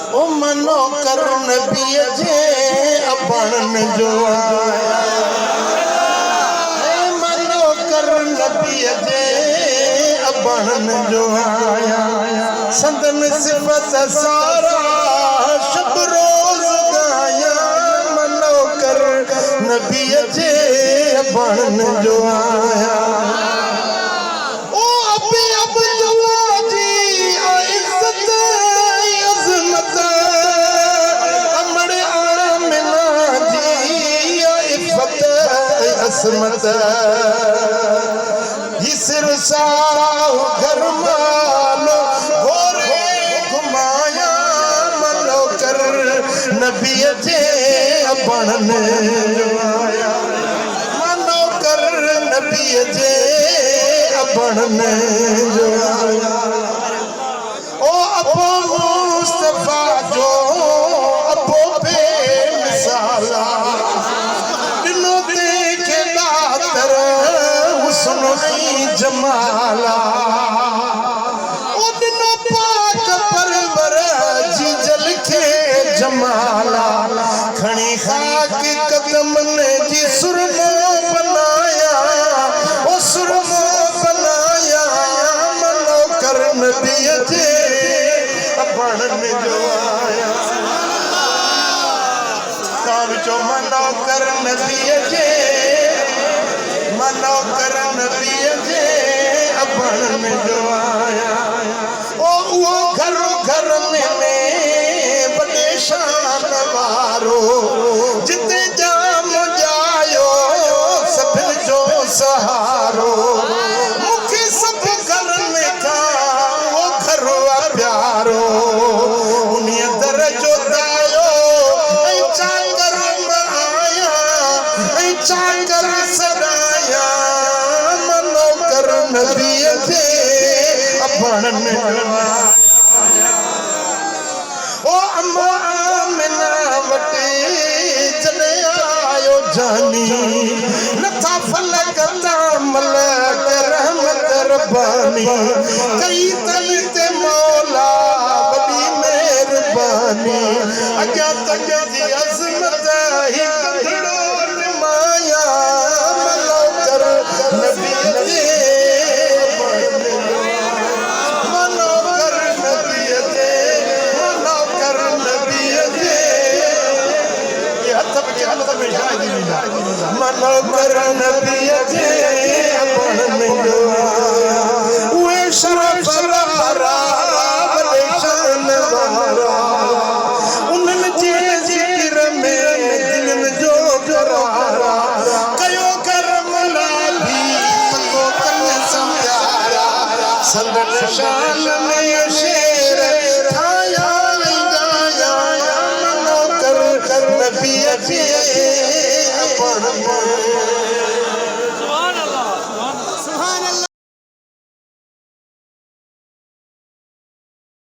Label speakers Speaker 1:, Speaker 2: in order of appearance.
Speaker 1: ओ मनो कर नबी जे अपनन जो आया मनो कर नबी जे अपनन जो आया संदन सिफत सारा शब रोज गाया मनो कर नबी जे अपनन जो आया असमत हिसर साह घर मालो गोरे घुमाया मनो कर नबी जे अपनन जो आया मनो कर नबी जे अपनन जो आया ओ अपो मुस्तफा जो अपो बेमिसाला जमाला उदिनो पाक परवर जी जल के जमाला खणी खाक कदमन जी सुरमो बनाया ओ सुरमो बनाया मनो कर नबी जे अपनन जो आया काविचो मनो कर नबी जे मनो कर नबी जे अपनन जो आया ओ वो घर में बड़े शान वारो जिते जाम जायो सभिन जो सहारो मुखे सब घर में का वो घर प्यारो उन्हीं दर जो दायो ऐ चांगर में आया ऐ चांगर सदाया मनो कर नबी जे अपनन ओ अम्मा आमिना वटे जने आयो जानी नथा फलक मलक रहमत रब्बानी कई तई ते मौला बड़ी मेहरबानी अगा तक जी अजमत ही कंधड़ो माया मनो कर नबी जे मनो कर नबी जे मनो कर नबी जे ये हथ में मनो कर नबी जे अपनन जो आया उहे शरफ वारा बड़े शान वारा उन्हनि जे जिक्र में दिलन जो करारा कयो करम लाभी पको कन समझारा संदन शान में